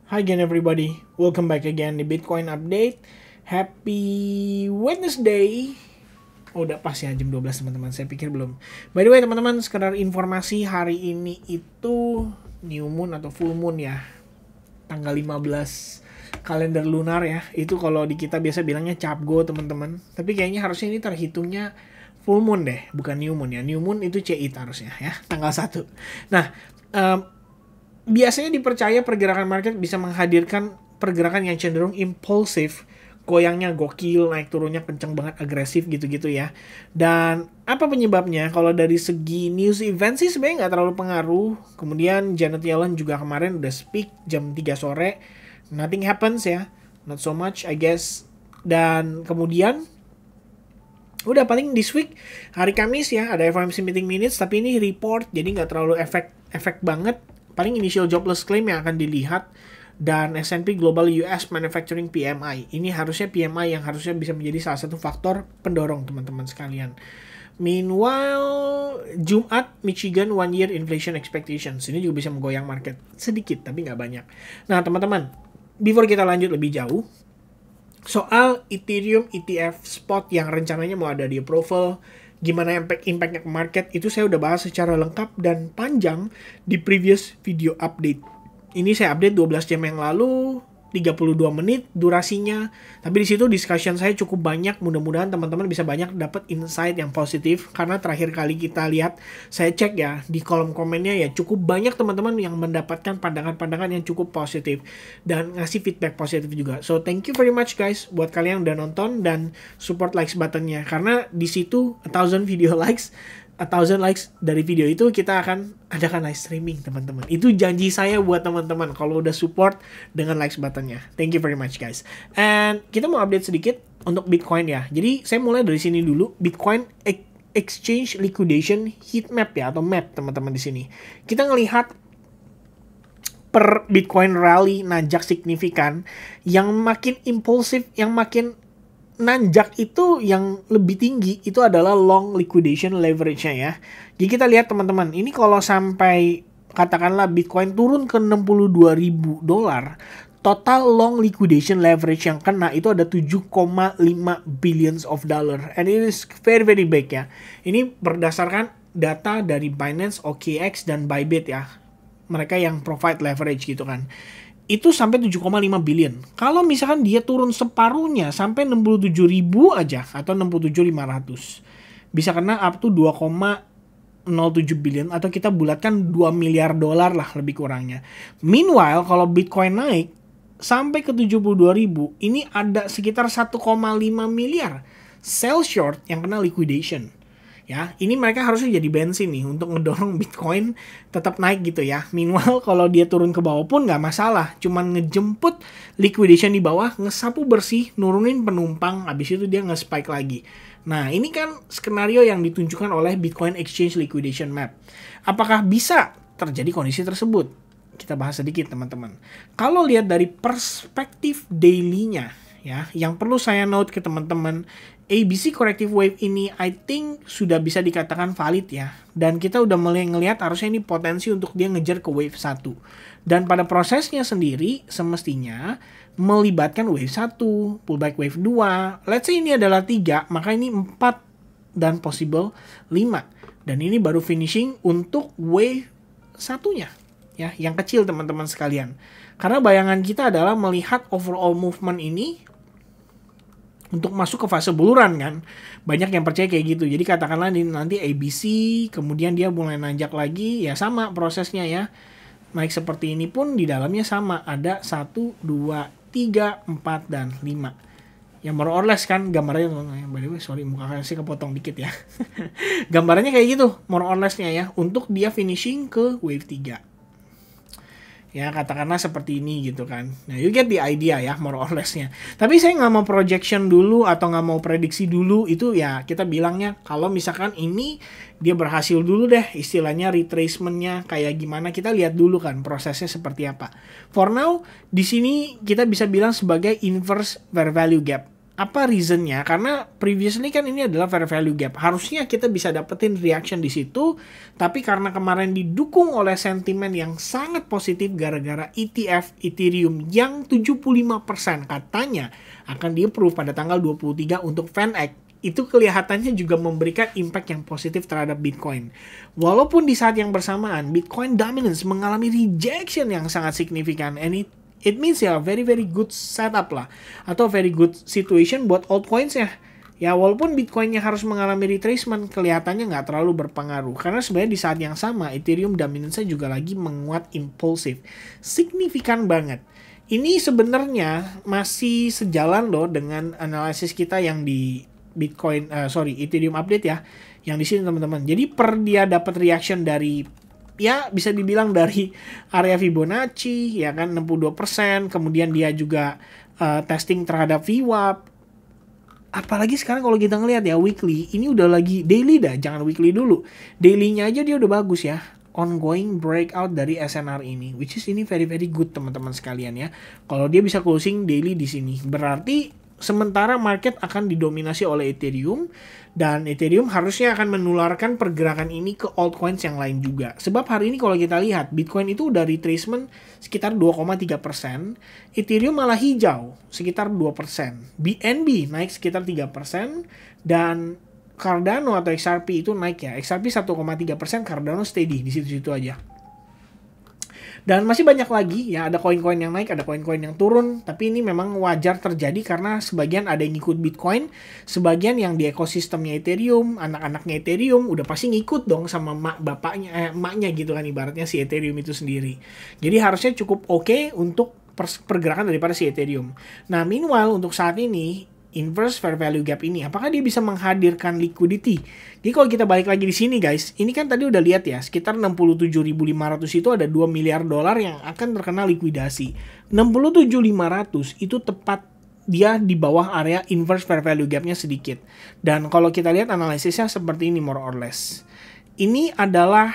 Hi again everybody, welcome back again di Bitcoin Update. Happy Wednesday. Oh udah pas ya jam 12 teman-teman, saya pikir belum. By the way teman-teman, sekedar informasi hari ini itu New Moon atau Full Moon ya. Tanggal 15 kalender lunar ya. Itu kalau di kita biasa bilangnya Capgo teman-teman. Tapi kayaknya harusnya ini terhitungnya Full Moon deh, bukan New Moon ya. New Moon itu CI harusnya ya, tanggal 1. Nah, biasanya dipercaya pergerakan market bisa menghadirkan pergerakan yang cenderung impulsif, goyangnya gokil, naik turunnya kenceng banget, agresif gitu-gitu ya. Dan apa penyebabnya? Kalau dari segi news event sih sebenarnya nggak terlalu pengaruh. Kemudian Janet Yellen juga kemarin udah speak jam 3 sore, nothing happens ya, not so much I guess. Dan kemudian udah paling this week hari Kamis ya ada FOMC meeting minutes, tapi ini report jadi nggak terlalu efek banget. Paling initial jobless claim yang akan dilihat, dan S&P Global US Manufacturing PMI. Ini harusnya PMI yang harusnya bisa menjadi salah satu faktor pendorong teman-teman sekalian. Meanwhile, Jumat Michigan 1 year inflation expectations. Ini juga bisa menggoyang market sedikit tapi nggak banyak. Nah teman-teman, before kita lanjut lebih jauh, soal Ethereum ETF spot yang rencananya mau ada di approval, gimana impactnya ke market, itu saya udah bahas secara lengkap dan panjang di previous video update. Ini saya update 12 jam yang lalu, 32 menit durasinya. Tapi di situ discussion saya cukup banyak. Mudah-mudahan teman-teman bisa banyak dapat insight yang positif. Karena terakhir kali kita lihat, saya cek ya di kolom komennya ya cukup banyak teman-teman yang mendapatkan pandangan-pandangan yang cukup positif dan ngasih feedback positif juga. So thank you very much guys buat kalian yang udah nonton dan support likes buttonnya. Karena di situ 1000 video likes, 1000 likes dari video itu kita akan adakan live streaming teman-teman. Itu janji saya buat teman-teman kalau udah support dengan likes buttonnya. Thank you very much guys. And kita mau update sedikit untuk Bitcoin ya. Jadi saya mulai dari sini dulu. Bitcoin Exchange Liquidation Heat Map ya, atau map teman-teman di sini. Kita ngelihat per Bitcoin rally nanjak signifikan, yang makin impulsif, yang makin nanjak itu yang lebih tinggi itu adalah long liquidation leverage-nya ya. Jadi kita lihat teman-teman, ini kalau sampai katakanlah Bitcoin turun ke $62.000, total long liquidation leverage yang kena itu ada 7,5 billions of dollar, and it is very very big ya. Ini berdasarkan data dari Binance, OKX dan Bybit ya. Mereka yang provide leverage gitu kan. Itu sampai 7,5 billion. Kalau misalkan dia turun separuhnya sampai 67.000 aja atau 67.500, bisa kena up to 2,07 billion atau kita bulatkan 2 miliar dolar lah lebih kurangnya. Meanwhile, kalau Bitcoin naik sampai ke 72.000, ini ada sekitar 1,5 miliar sell short yang kena liquidation. Ya, ini mereka harusnya jadi bensin nih untuk ngedorong Bitcoin tetap naik gitu ya. Meanwhile kalau dia turun ke bawah pun nggak masalah, cuman ngejemput liquidation di bawah, ngesapu bersih, nurunin penumpang, habis itu dia nge-spike lagi. Nah ini kan skenario yang ditunjukkan oleh Bitcoin Exchange Liquidation Map. Apakah bisa terjadi kondisi tersebut? Kita bahas sedikit teman-teman. Kalau lihat dari perspektif daily-nya ya, yang perlu saya note ke teman-teman, ABC corrective wave ini I think sudah bisa dikatakan valid ya. Dan kita udah mulai ngelihat harusnya ini potensi untuk dia ngejar ke wave 1. Dan pada prosesnya sendiri semestinya melibatkan wave 1, pullback wave 2. Let's say ini adalah 3, maka ini 4 dan possible 5. Dan ini baru finishing untuk wave satunya ya, yang kecil teman-teman sekalian. Karena bayangan kita adalah melihat overall movement ini untuk masuk ke fase buluran kan. Banyak yang percaya kayak gitu. Jadi katakanlah nanti ABC, kemudian dia mulai nanjak lagi, ya sama prosesnya ya. Naik seperti ini pun di dalamnya sama. Ada 1, 2, 3, 4, dan 5. Yang more or less kan gambarnya, by the way sorry muka saya kepotong dikit ya. Gambarnya kayak gitu, more or less-nya ya. Untuk dia finishing ke wave 3. Ya katakanlah seperti ini gitu kan. Nah you get the idea ya more or less-nya. Tapi saya nggak mau projection dulu atau nggak mau prediksi dulu. Itu ya kita bilangnya kalau misalkan ini dia berhasil dulu deh, istilahnya retracement-nya kayak gimana, kita lihat dulu kan prosesnya seperti apa. For now di sini kita bisa bilang sebagai inverse fair value gap. Apa reasonnya? Karena previously kan ini adalah fair value gap. Harusnya kita bisa dapetin reaction di situ, tapi karena kemarin didukung oleh sentimen yang sangat positif gara-gara ETF Ethereum yang 75% katanya akan di-approve pada tanggal 23 untuk FANAC. Itu kelihatannya juga memberikan impact yang positif terhadap Bitcoin. Walaupun di saat yang bersamaan, Bitcoin dominance mengalami rejection yang sangat signifikan, and it means ya very very good setup lah, atau very good situation buat altcoins ya. Ya walaupun Bitcoinnya harus mengalami retracement, kelihatannya nggak terlalu berpengaruh. Karena sebenarnya di saat yang sama, Ethereum dominance-nya juga lagi menguat impulsif. Signifikan banget. Ini sebenarnya masih sejalan loh dengan analisis kita yang di Ethereum update ya. Yang di sini teman-teman. Jadi per dia dapat reaction dari, ya bisa dibilang dari area Fibonacci ya kan 62%, kemudian dia juga testing terhadap VWAP. Apalagi sekarang kalau kita ngelihat ya weekly, ini udah lagi daily dah, jangan weekly dulu. Daily-nya aja dia udah bagus ya. Ongoing breakout dari SNR ini, which is ini very very good teman-teman sekalian ya. Kalau dia bisa closing daily di sini, berarti sementara market akan didominasi oleh Ethereum, dan Ethereum harusnya akan menularkan pergerakan ini ke altcoins yang lain juga. Sebab hari ini kalau kita lihat, Bitcoin itu udah retracement sekitar 2,3%, Ethereum malah hijau sekitar 2%, BNB naik sekitar 3%, dan Cardano atau XRP itu naik ya. XRP 1,3%, Cardano steady di situ-situ aja. Dan masih banyak lagi ya, ada koin-koin yang naik, ada koin-koin yang turun, tapi ini memang wajar terjadi karena sebagian ada yang ngikut Bitcoin, sebagian yang di ekosistemnya Ethereum, anak-anaknya Ethereum udah pasti ngikut dong sama emaknya gitu kan, ibaratnya si Ethereum itu sendiri. Jadi harusnya cukup oke untuk pergerakan daripada si Ethereum. Nah, meanwhile untuk saat ini inverse fair value gap ini, apakah dia bisa menghadirkan liquidity? Jadi kalau kita balik lagi di sini guys, ini kan tadi udah lihat ya, sekitar 67.500 itu ada 2 miliar dolar yang akan terkena likuidasi. 67.500 itu tepat dia di bawah area inverse fair value gapnya sedikit. Dan kalau kita lihat analisisnya seperti ini more or less. Ini adalah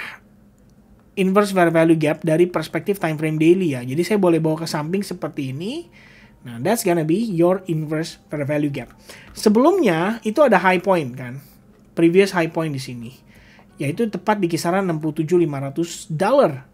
inverse fair value gap dari perspektif time frame daily ya. Jadi saya boleh bawa ke samping seperti ini. Nah, that's gonna be your inverse fair value gap. Sebelumnya itu ada high point kan, previous high point di sini, yaitu tepat di kisaran 67.500 dollar.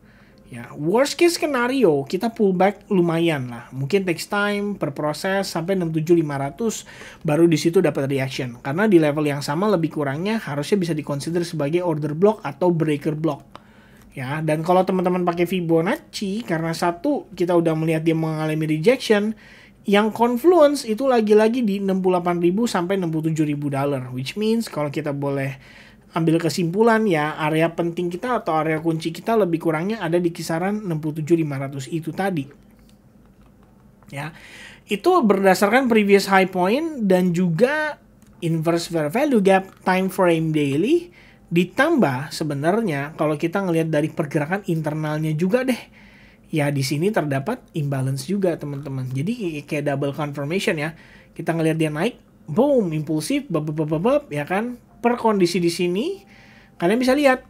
Ya, worst case scenario kita pullback lumayan lah, mungkin takes time berproses sampai 67.500 baru di situ dapat reaction. Karena di level yang sama lebih kurangnya harusnya bisa dikonsider sebagai order block atau breaker block. Ya, dan kalau teman-teman pakai Fibonacci, karena satu kita udah melihat dia mengalami rejection, yang confluence itu lagi-lagi di 68.000 sampai 67.000 dolar, which means kalau kita boleh ambil kesimpulan ya, area penting kita atau area kunci kita lebih kurangnya ada di kisaran 67.500 itu tadi. Ya, itu berdasarkan previous high point dan juga inverse fair value gap time frame daily, ditambah sebenarnya kalau kita ngelihat dari pergerakan internalnya juga deh. Ya di sini terdapat imbalance juga teman-teman. Jadi kayak double confirmation ya. Kita ngelihat dia naik, boom, impulsif, ya kan. Per kondisi di sini kalian bisa lihat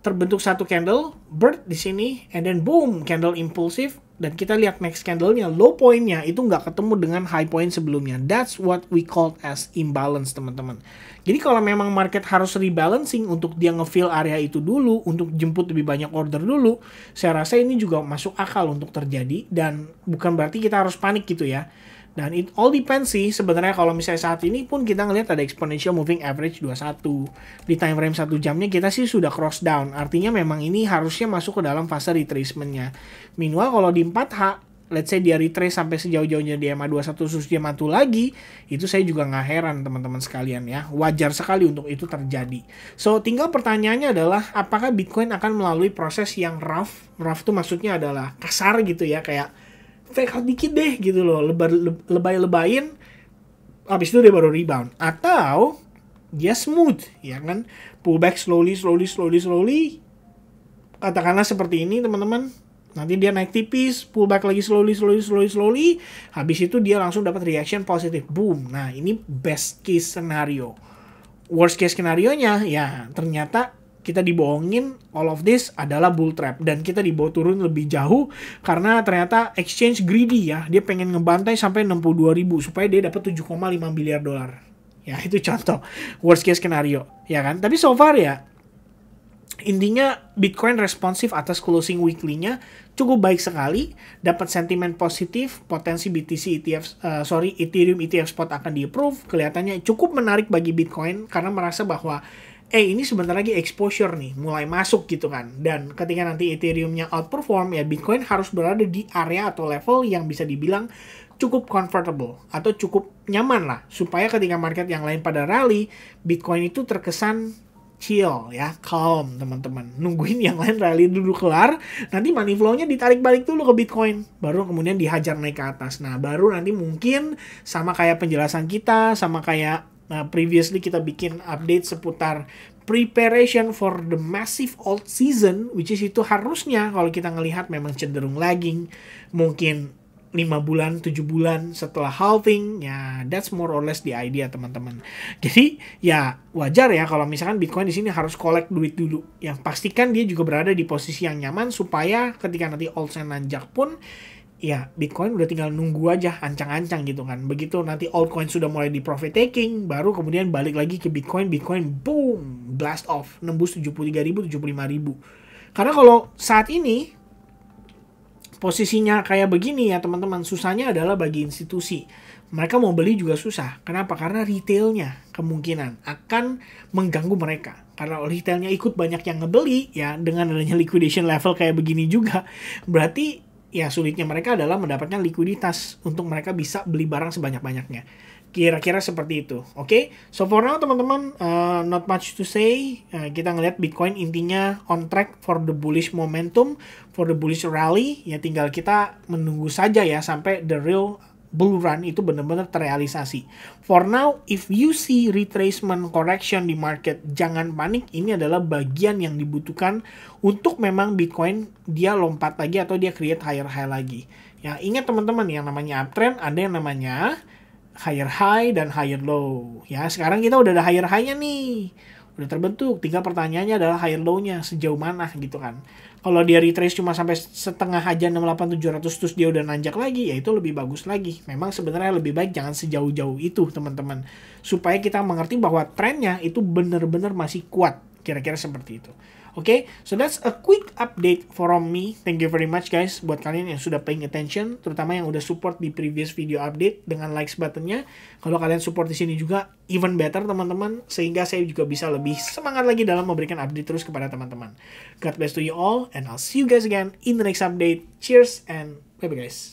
terbentuk satu candle bird di sini, and then boom, candle impulsif, dan kita lihat next candle-nya low point-nya itu nggak ketemu dengan high point sebelumnya. That's what we call as imbalance teman-teman. Jadi kalau memang market harus rebalancing untuk dia nge-fill area itu dulu, untuk jemput lebih banyak order dulu, saya rasa ini juga masuk akal untuk terjadi, dan bukan berarti kita harus panik gitu ya. Dan it all depends sih sebenarnya. Kalau misalnya saat ini pun kita ngelihat ada exponential moving average 21. Di time frame 1 jamnya kita sih sudah cross down. Artinya memang ini harusnya masuk ke dalam fase retracement-nya. Meanwhile kalau di 4H, let's say dia retrace sampai sejauh-jauhnya di EMA21 terus dia mantul lagi, itu saya juga nggak heran teman-teman sekalian ya. Wajar sekali untuk itu terjadi. So tinggal pertanyaannya adalah apakah Bitcoin akan melalui proses yang rough? Rough tuh maksudnya adalah kasar gitu ya, kayak fake out dikit deh gitu loh, lebay-lebayin, habis itu dia baru rebound, atau dia smooth ya kan, pullback slowly, katakanlah seperti ini teman-teman, nanti dia naik tipis, pullback lagi slowly, habis itu dia langsung dapat reaction positif, boom. Nah ini best case scenario. Worst case scenario nya ya ternyata kita dibohongin, all of this adalah bull trap, dan kita dibawa turun lebih jauh karena ternyata exchange greedy ya, dia pengen ngebantai sampai 62.000 supaya dia dapat 7,5 miliar dolar. Ya itu contoh worst case scenario, ya kan? Tapi so far ya, intinya Bitcoin responsif atas closing weekly-nya cukup baik sekali, dapat sentimen positif, potensi BTC Ethereum ETF spot akan di-approve, kelihatannya cukup menarik bagi Bitcoin karena merasa bahwa ini sebentar lagi exposure nih, mulai masuk gitu kan. Dan ketika nanti Ethereum-nya outperform, ya Bitcoin harus berada di area atau level yang bisa dibilang cukup comfortable atau cukup nyaman lah, supaya ketika market yang lain pada rally, Bitcoin itu terkesan chill ya, calm teman-teman. Nungguin yang lain rally dulu kelar, nanti money flow-nya ditarik balik dulu ke Bitcoin, baru kemudian dihajar naik ke atas. Nah, baru nanti mungkin sama kayak penjelasan kita, sama kayak previously kita bikin update seputar preparation for the massive alt season, which is itu harusnya kalau kita ngelihat memang cenderung lagging, mungkin 5 bulan, 7 bulan setelah halving, ya that's more or less the idea teman-teman. Jadi ya wajar ya kalau misalkan Bitcoin di sini harus collect duit dulu. Yang pastikan dia juga berada di posisi yang nyaman supaya ketika nanti altcoin nanjak pun, ya Bitcoin udah tinggal nunggu aja ancang-ancang gitu kan. Begitu nanti altcoin sudah mulai di profit taking, baru kemudian balik lagi ke Bitcoin boom, blast off, nembus 73.000, 75.000. Karena kalau saat ini posisinya kayak begini ya teman-teman, susahnya adalah bagi institusi. Mereka mau beli juga susah. Kenapa? Karena retailnya kemungkinan akan mengganggu mereka. Karena retailnya ikut banyak yang ngebeli, ya dengan adanya liquidation level kayak begini juga, berarti ya sulitnya mereka adalah mendapatkan likuiditas untuk mereka bisa beli barang sebanyak-banyaknya. Kira-kira seperti itu. Oke? So for now teman-teman, not much to say. Kita ngelihat Bitcoin intinya on track for the bullish momentum, for the bullish rally. Ya tinggal kita menunggu saja ya sampai the real bull run itu benar-benar terrealisasi. For now, if you see retracement correction di market, jangan panik. Ini adalah bagian yang dibutuhkan untuk memang Bitcoin dia lompat lagi atau dia create higher high lagi. Ya ingat teman-teman, yang namanya uptrend ada yang namanya higher high dan higher low. Ya, sekarang kita udah ada higher high-nya nih. Udah terbentuk. Tinggal pertanyaannya adalah higher low-nya sejauh mana gitu kan. Kalau dia retrace cuma sampai setengah aja 68.700 terus dia udah nanjak lagi, ya itu lebih bagus lagi. Memang sebenarnya lebih baik jangan sejauh-jauh itu, teman-teman. Supaya kita mengerti bahwa trennya itu benar-benar masih kuat. Kira-kira seperti itu. Oke, so that's a quick update from me. Thank you very much guys buat kalian yang sudah paying attention, terutama yang udah support di previous video update dengan likes buttonnya. Kalau kalian support di sini juga even better teman-teman, sehingga saya juga bisa lebih semangat lagi dalam memberikan update terus kepada teman-teman. God bless to you all and I'll see you guys again in the next update. Cheers and bye bye guys.